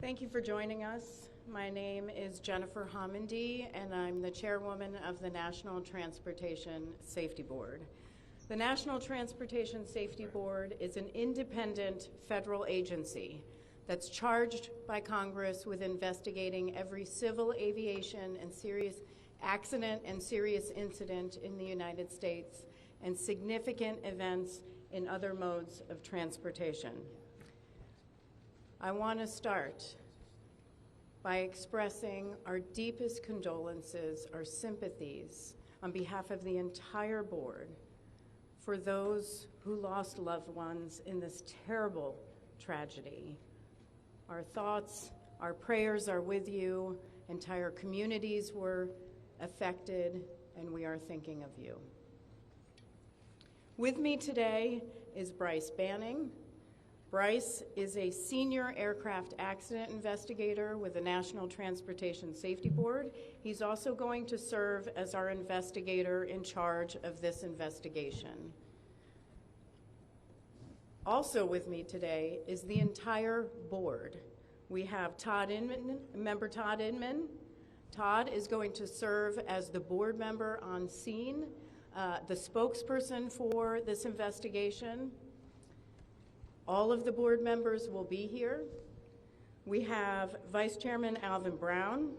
Thank you for joining us. My name is Jennifer Homendy, and I'm the chairwoman of the National Transportation Safety Board. The National Transportation Safety Board is an independent federal agency that's charged by Congress with investigating every civil aviation and serious accident and serious incident in the United States and significant events in other modes of transportation. I want to start by expressing our deepest condolences, our sympathies on behalf of the entire board for those who lost loved ones in this terrible tragedy. Our thoughts, our prayers are with you. Entire communities were affected, and we are thinking of you. With me today is Bryce Banning. Bryce is a senior aircraft accident investigator with the National Transportation Safety Board. He's also going to serve as our investigator in charge of this investigation. Also with me today is the entire board. We have Todd Inman, member Todd Inman. Todd is going to serve as the board member on scene, the spokesperson for this investigation. All of the board members will be here. We have Vice Chairman Alvin Brown,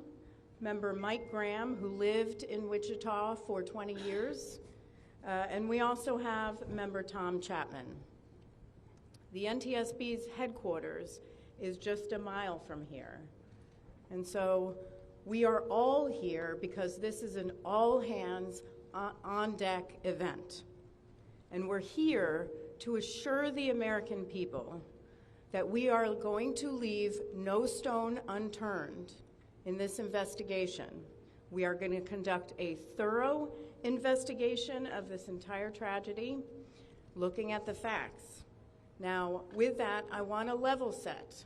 member Mike Graham, who lived in Wichita for 20 years, and we also have member Tom Chapman. The NTSB's headquarters is just a mile from here, and so we are all here because this is an all-hands on-deck event, and we're here to assure the American people that we are going to leave no stone unturned in this investigation. We are going to conduct a thorough investigation of this entire tragedy, looking at the facts. Now, with that, I want to level set.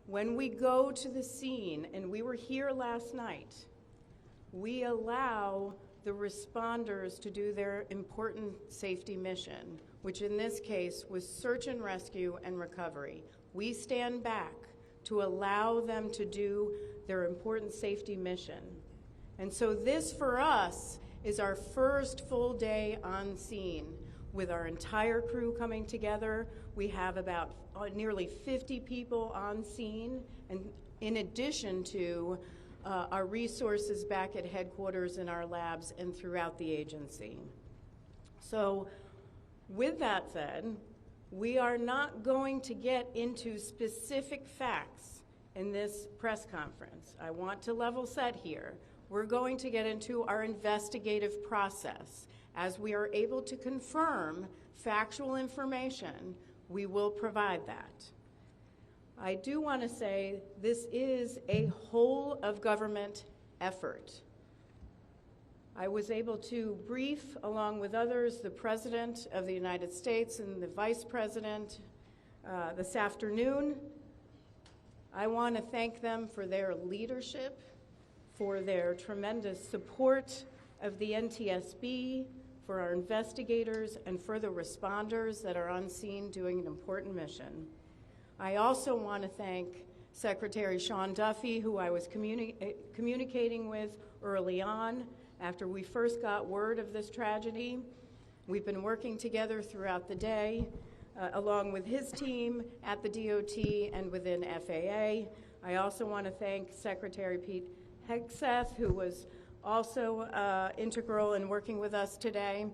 When we go to the scene, and we were here last night, we allow the responders to do their important safety mission, which in this case was search and rescue and recovery. We stand back to allow them to do their important safety mission. And so this for us is our first full day on scene with our entire crew coming together. We have about nearly 50 people on scene, and in addition to our resources back at headquarters in our labs and throughout the agency. So with that said, we are not going to get into specific facts in this press conference. I want to level set here. We're going to get into our investigative process. As we are able to confirm factual information, we will provide that. I do want to say this is a whole of government effort. I was able to brief, along with others, the President of the United States and the Vice President this afternoon. I want to thank them for their leadership, for their tremendous support of the NTSB, for our investigators, and for the responders that are on scene doing an important mission. I also want to thank Secretary Sean Duffy, who I was communicating with early on after we first got word of this tragedy. We've been working together throughout the day, along with his team at the DOT and within FAA. I also want to thank Secretary Pete Hegseth, who was also integral in working with us today.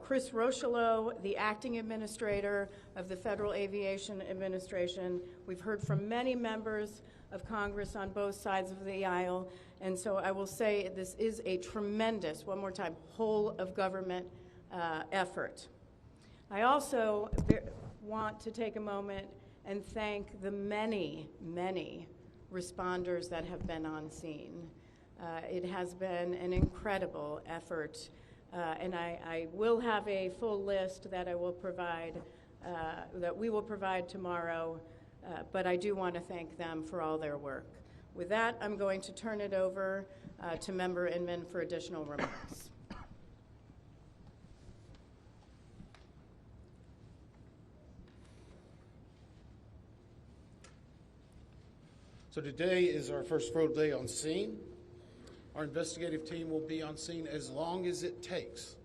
Chris Rocheleau, the acting administrator of the Federal Aviation Administration. We've heard from many members of Congress on both sides of the aisle, and so I will say this is a tremendous, one more time, whole of government effort. I also want to take a moment and thank the many, many responders that have been on scene. It has been an incredible effort. And I will have a full list that I will provide, that we will provide tomorrow, but I do want to thank them for all their work. With that, I'm going to turn it over to Member Inman for additional remarks. So today is our first full day on scene. Our investigative team will be on scene as long as it takes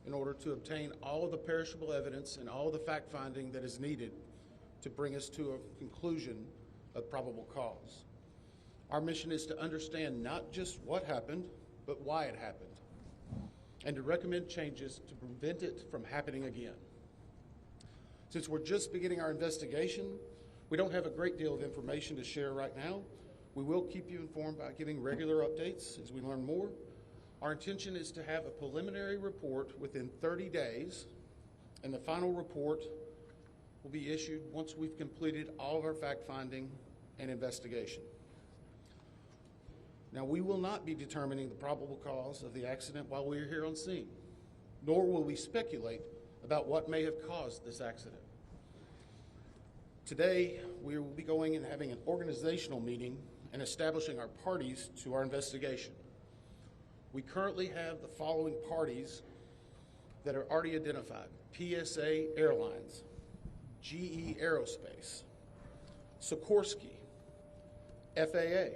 in order to obtain all of the perishable evidence and all of the fact-finding that is needed to bring us to a conclusion of probable cause. Our mission is to understand not just what happened, but why it happened, and to recommend changes to prevent it from happening again. Since we're just beginning our investigation, we don't have a great deal of information to share right now. We will keep you informed by giving regular updates as we learn more. Our intention is to have a preliminary report within 30 days, and the final report will be issued once we've completed all of our fact-finding and investigation. Now, we will not be determining the probable cause of the accident while we are here on scene, nor will we speculate about what may have caused this accident. Today, we will be going and having an organizational meeting and establishing our parties to our investigation. We currently have the following parties that are already identified: PSA Airlines, GE Aerospace, Sikorsky, FAA,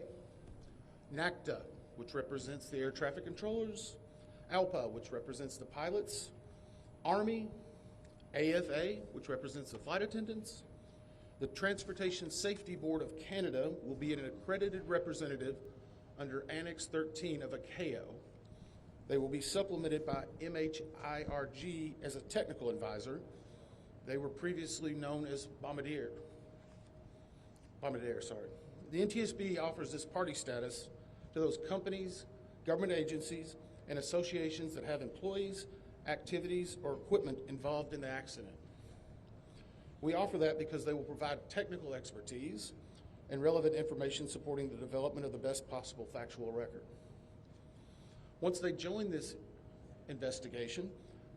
NACTA, which represents the air traffic controllers, ALPA, which represents the pilots, Army, AFA, which represents the flight attendants. The Transportation Safety Board of Canada will be an accredited representative under Annex 13 of ICAO. They will be supplemented by MHIRG as a technical advisor. They were previously known as Bombardier. The NTSB offers this party status to those companies, government agencies, and associations that have employees, activities, or equipment involved in the accident. We offer that because they will provide technical expertise and relevant information supporting the development of the best possible factual record. Once they join this investigation,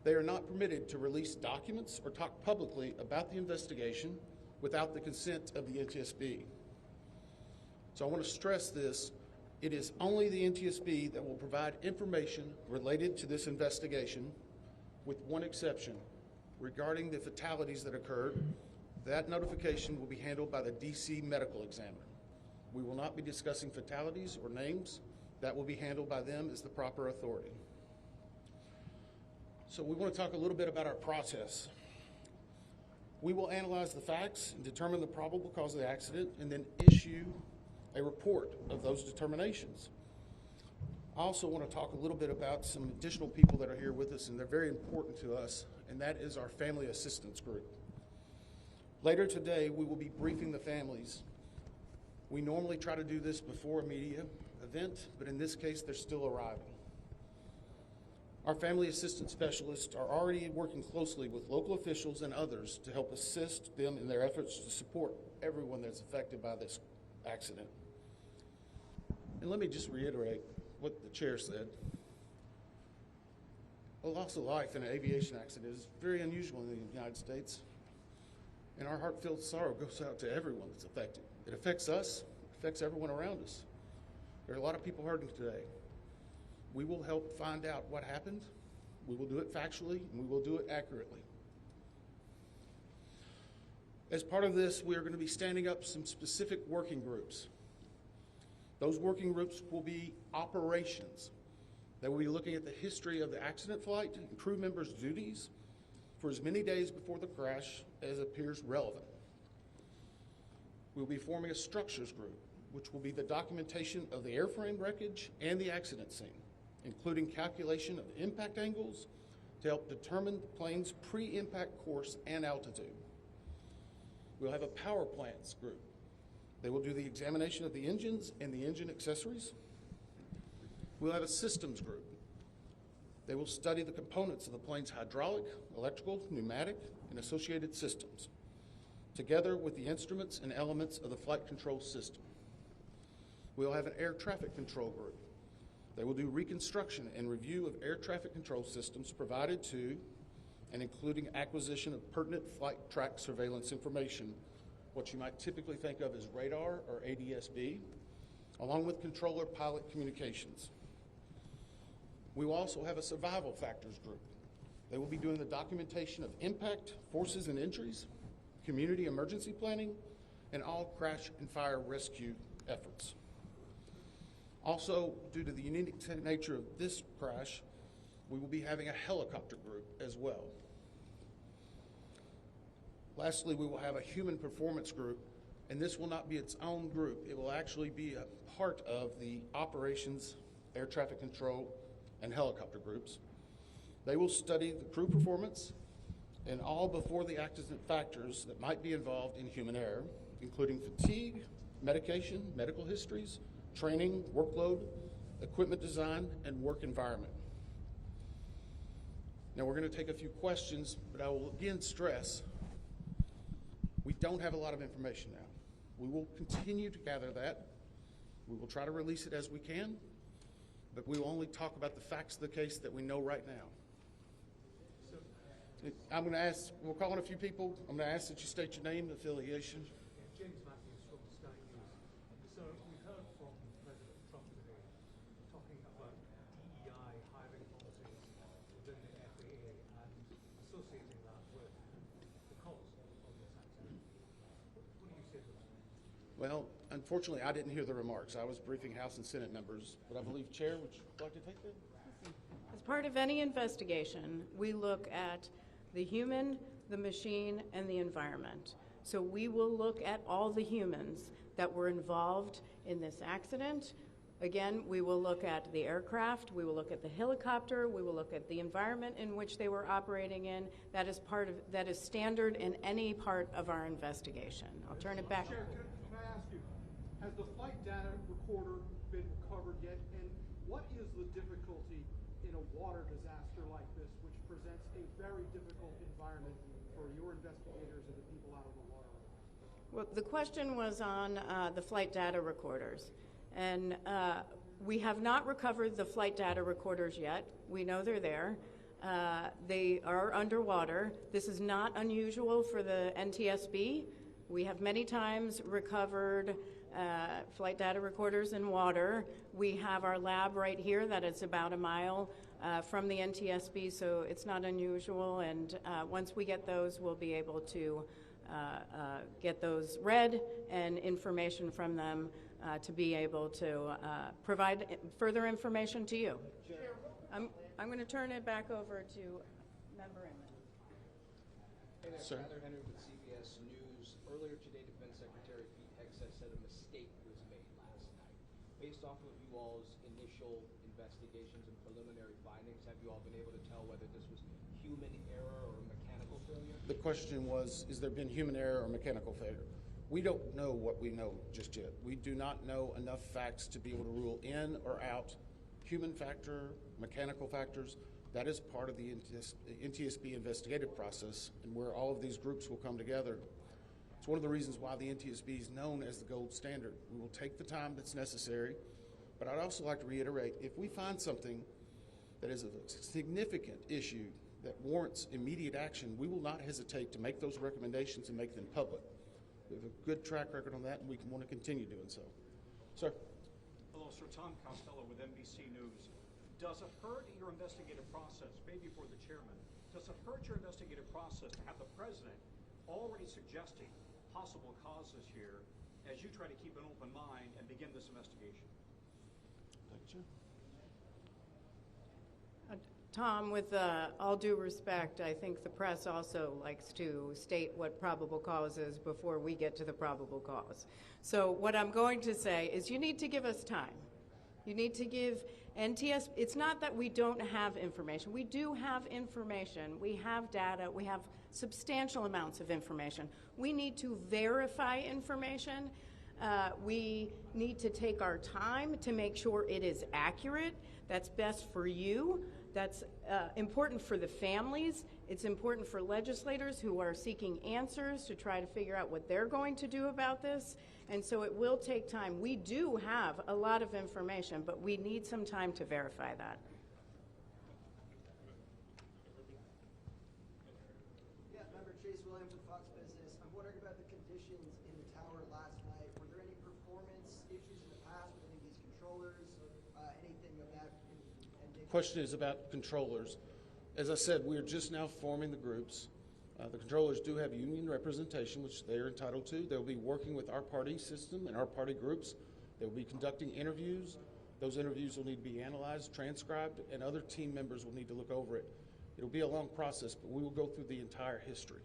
they are not permitted to release documents or talk publicly about the investigation without the consent of the NTSB. So I want to stress this: it is only the NTSB that will provide information related to this investigation, with one exception. Regarding the fatalities that occurred, that notification will be handled by the DC medical examiner. We will not be discussing fatalities or names. That will be handled by them as the proper authority. So we want to talk a little bit about our process. We will analyze the facts and determine the probable cause of the accident, and then issue a report of those determinations. I also want to talk a little bit about some additional people that are here with us, and they're very important to us, and that is our family assistance group. Later today, we will be briefing the families. We normally try to do this before a media event, but in this case, they're still arriving. Our family assistance specialists are already working closely with local officials and others to help assist them in their efforts to support everyone that's affected by this accident. And let me just reiterate what the chair said. A loss of life in an aviation accident is very unusual in the United States, and our heartfelt sorrow goes out to everyone that's affected. It affects us, it affects everyone around us. There are a lot of people hurting today. We will help find out what happened. We will do it factually, and we will do it accurately. As part of this, we are going to be standing up some specific working groups. Those working groups will be operations. They will be looking at the history of the accident flight and crew members' duties for as many days before the crash as appears relevant. We'll be forming a structures group, which will be the documentation of the airframe wreckage and the accident scene, including calculation of impact angles to help determine the plane's pre-impact course and altitude. We'll have a power plants group. They will do the examination of the engines and the engine accessories. We'll have a systems group. They will study the components of the plane's hydraulic, electrical, pneumatic, and associated systems, together with the instruments and elements of the flight control system. We'll have an air traffic control group. They will do reconstruction and review of air traffic control systems provided to and including acquisition of pertinent flight track surveillance information, what you might typically think of as radar or ADSB, along with controller pilot communications. We will also have a survival factors group. They will be doing the documentation of impact, forces and injuries, community emergency planning, and all crash and fire rescue efforts. Also, due to the unique nature of this crash, we will be having a helicopter group as well. Lastly, we will have a human performance group, and this will not be its own group. It will actually be a part of the operations, air traffic control, and helicopter groups. They will study the crew performance and all before the accident factors that might be involved in human error, including fatigue, medication, medical histories, training, workload, equipment design, and work environment. Now we're going to take a few questions, but I will again stress, we don't have a lot of information now. We will continue to gather that. We will try to release it as we can, but we will only talk about the facts of the case that we know right now. I'm going to ask, we'll call on a few people. I'm going to ask that you state your name and affiliation. James Matthews from Sky News. So we heard from President Trump today talking about DEI hiring policies within the FAA and associating that with the cause of this accident. What do you say to that? Well, unfortunately, I didn't hear the remarks. I was briefing House and Senate members, but I believe, Chair, would you like to take that? As part of any investigation, we look at the human, the machine, and the environment. So we will look at all the humans that were involved in this accident. Again, we will look at the aircraft, we will look at the helicopter, we will look at the environment in which they were operating in. That is standard in any part of our investigation. I'll turn it back. Chair, can I ask you, has the flight data recorder been recovered yet? And what is the difficulty in a water disaster like this, which presents a very difficult environment for your investigators and the people out on the water? Well, the question was on the flight data recorders. And we have not recovered the flight data recorders yet. We know they're there. They are underwater. This is not unusual for the NTSB. We have many times recovered flight data recorders in water. We have our lab right here that is about a mile from the NTSB, so it's not unusual. And once we get those, we'll be able to get those read and information from them to be able to provide further information to you. I'm going to turn it back over to Member Inman. Hey there, Sir. Tyler Henry with CBS News. Earlier today, Defense Secretary Pete Hegseth said a mistake was made last night. Based off of you all's initial investigations and preliminary findings, have you all been able to tell whether this was human error or mechanical failure? The question was, has there been human error or mechanical failure? We don't know what we know just yet. We do not know enough facts to be able to rule in or out human factor, mechanical factors. That is part of the NTSB investigative process and where all of these groups will come together. It's one of the reasons why the NTSB is known as the gold standard. We will take the time that's necessary, but I'd also like to reiterate, if we find something that is a significant issue that warrants immediate action, we will not hesitate to make those recommendations and make them public. We have a good track record on that, and we want to continue doing so. Sir. Hello, sir. Tom Costello with NBC News. Does it hurt your investigative process, maybe for the chairman, does it hurt your investigative process to have the president already suggesting possible causes here as you try to keep an open mind and begin this investigation? Tom, with all due respect, I think the press also likes to state what probable cause is before we get to the probable cause. So what I'm going to say is you need to give us time. You need to give NTSB, it's not that we don't have information. We do have information. We have data. We have substantial amounts of information. We need to verify information. We need to take our time to make sure it is accurate. That's best for you. That's important for the families. It's important for legislators who are seeking answers to try to figure out what they're going to do about this. And so it will take time. We do have a lot of information, but we need some time to verify that. Yeah, member Chase Williams with Fox Business. I'm wondering about the conditions in the tower last night. Were there any performance issues in the past with any of these controllers, anything of that? Question is about controllers. As I said, we are just now forming the groups. The controllers do have union representation, which they are entitled to. They'll be working with our party system and our party groups They will be conducting interviews. Those interviews will need to be analyzed, transcribed, and other team members will need to look over it. It'll be a long process, but we will go through the entire history.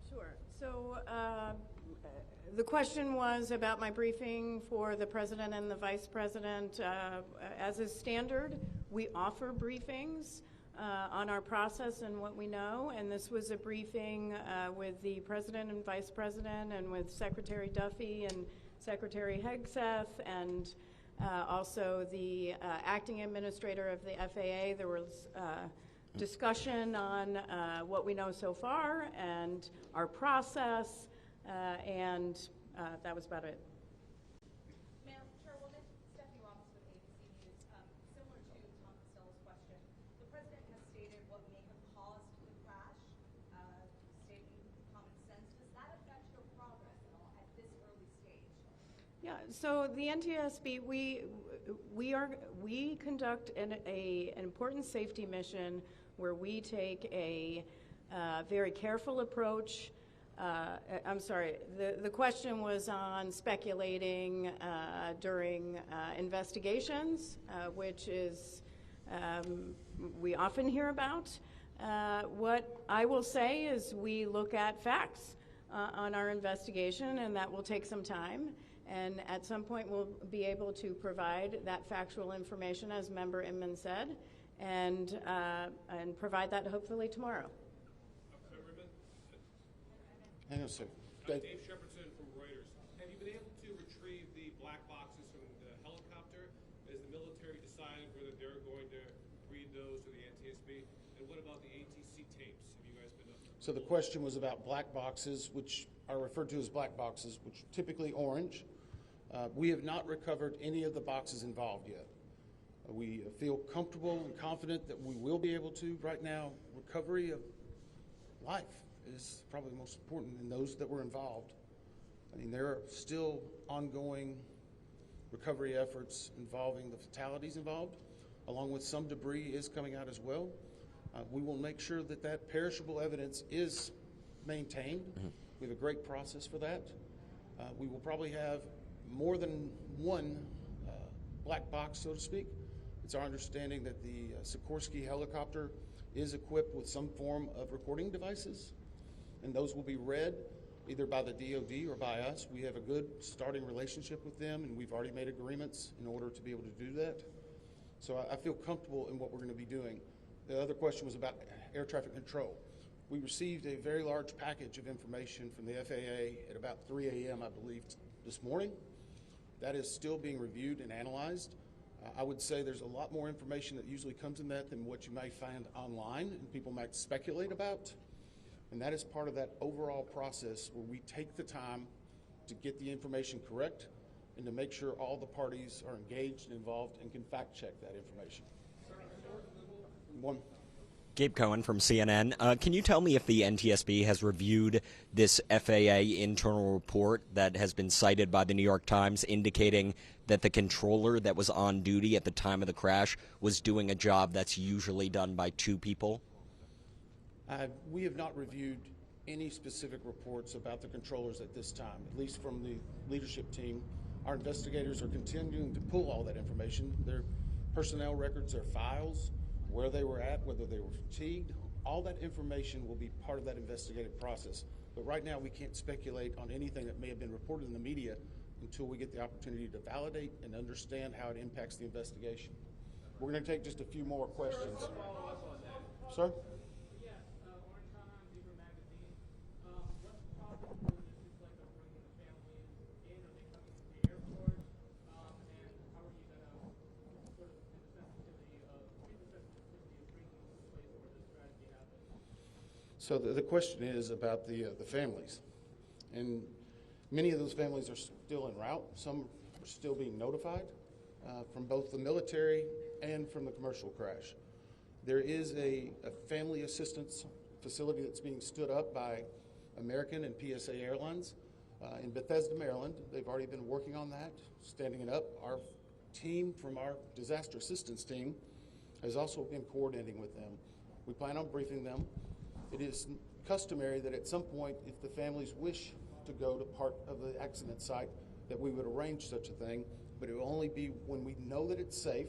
Sure. So the question was about my briefing for the president and the vice president. As is standard, we offer briefings on our process and what we know, and this was a briefing with the president and vice president and with Secretary Duffy and Secretary Hegseth and also the acting administrator of the FAA. There was discussion on what we know so far and our process, and that was about it. Madam Chairwoman, Stephanie Ross with ABC News. Similar to Tom Costello's question, the president has stated what may have caused the crash, stating common sense. Does that affect your progress at all at this early stage? Yeah, so the NTSB, we conduct an important safety mission where we take a very careful approach. I'm sorry, the question was on speculating during investigations, which is we often hear about. What I will say is we look at facts on our investigation, and that will take some time. And at some point, we'll be able to provide that factual information, as Member Inman said, and provide that hopefully tomorrow. Hang on a second. Dave Shepardson from Reuters. Have you been able to retrieve the black boxes from the helicopter? Has the military decided whether they're going to read those to the NTSB? And what about the ATC tapes? Have you guys been up? So the question was about black boxes, which are referred to as black boxes, which are typically orange. We have not recovered any of the boxes involved yet. We feel comfortable and confident that we will be able to. Right now, recovery of life is probably the most important in those that were involved. I mean, there are still ongoing recovery efforts involving the fatalities involved, along with some debris is coming out as well. We will make sure that that perishable evidence is maintained. Mm-hmm. We have a great process for that. We will probably have more than one black box, so to speak. It's our understanding that the Sikorsky helicopter is equipped with some form of recording devices, and those will be read either by the DoD or by us. We have a good starting relationship with them, and we've already made agreements in order to be able to do that. So I feel comfortable in what we're going to be doing. The other question was about air traffic control. We received a very large package of information from the FAA at about 3 a.m., I believe, this morning. That is still being reviewed and analyzed. I would say there's a lot more information that usually comes in that than what you may find online and people might speculate about. And that is part of that overall process where we take the time to get the information correct and to make sure all the parties are engaged and involved and can fact check that information. One. Gabe Cohen from CNN. Can you tell me if the NTSB has reviewed this FAA internal report that has been cited by the New York Times indicating that the controller that was on duty at the time of the crash was doing a job that's usually done by two people? We have not reviewed any specific reports about the controllers at this time, at least from the leadership team. Our investigators are continuing to pull all that information. Their personnel records, their files, where they were at, whether they were fatigued, all that information will be part of that investigative process. But right now we can't speculate on anything that may have been reported in the media until we get the opportunity to validate and understand how it impacts the investigation. We're going to take just a few more questions. Sir? So the question is about the families, and many of those families are still en route. Some are still being notified from both the military and from the commercial crash. There is a family assistance facility that's being stood up by American and PSA Airlines in Bethesda, Maryland. They've already been working on that, standing it up. Our team from our disaster assistance team has also been coordinating with them. We plan on briefing them. It is customary that at some point, if the families wish to go to part of the accident site, that we would arrange such a thing, but it will only be when we know that it's safe,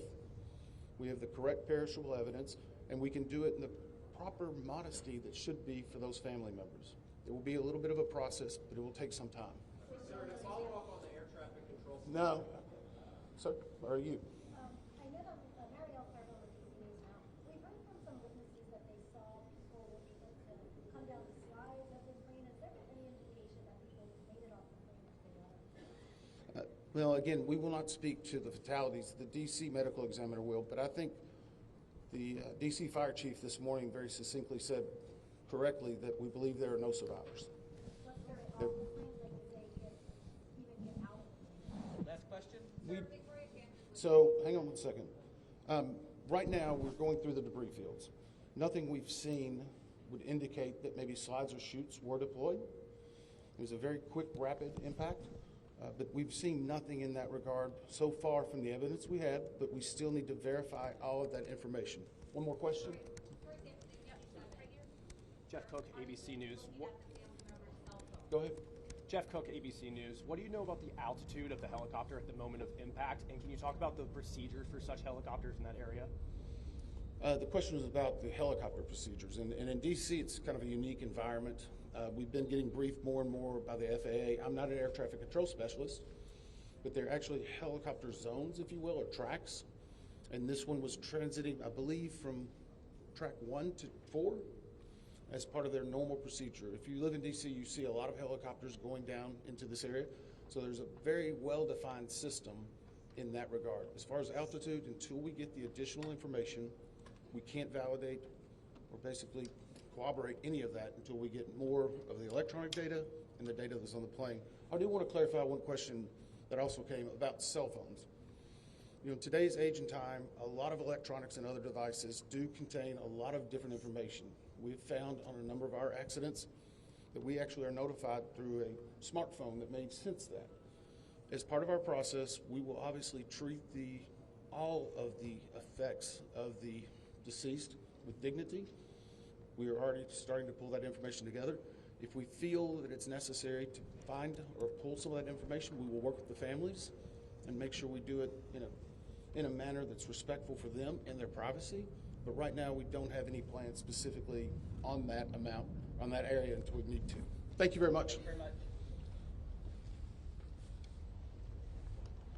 we have the correct perishable evidence, and we can do it in the proper modesty that should be for those family members. It will be a little bit of a process, but it will take some time. Sir, to follow up on the air traffic control. No. Sir, or you? I know that Marielle Carville with DC News now. We've heard from some witnesses that they saw people able to come down the slides of the plane. Is there any indication that people made it off the plane if they wanted? Well, again, we will not speak to the fatalities. The D.C. medical examiner will, but I think the D.C. fire chief this morning very succinctly said correctly that we believe there are no survivors. Was there off the plane? Like, did they even get out of the plane? Last question. So, hang on one second. Right now, we're going through the debris fields. Nothing we've seen would indicate that maybe slides or chutes were deployed. It was a very quick, rapid impact, but we've seen nothing in that regard so far from the evidence we had, but we still need to verify all of that information. One more question? Jeff Cook, ABC News. Go ahead. Jeff Cook, ABC News. What do you know about the altitude of the helicopter at the moment of impact? And can you talk about the procedures for such helicopters in that area? The question was about the helicopter procedures. And in D.C., it's kind of a unique environment. We've been getting briefed more and more by the FAA. I'm not an air traffic control specialist, but they're actually helicopter zones, if you will, or tracks. And this one was transiting, I believe, from track 1 to 4 as part of their normal procedure. If you live in D.C., you see a lot of helicopters going down into this area. So there's a very well-defined system in that regard. As far as altitude, until we get the additional information, we can't validate or basically corroborate any of that until we get more of the electronic data and the data that's on the plane. I do want to clarify one question that also came about cell phones. You know, in today's age and time, a lot of electronics and other devices do contain a lot of different information. We've found on a number of our accidents that we actually are notified through a smartphone that may sense that. As part of our process, we will obviously treat all of the effects of the deceased with dignity. We are already starting to pull that information together. If we feel that it's necessary to find or pull some of that information, we will work with the families and make sure we do it in a manner that's respectful for them and their privacy. But right now, we don't have any plans specifically on that amount, on that area until we need to. Thank you very much. Thank you very much.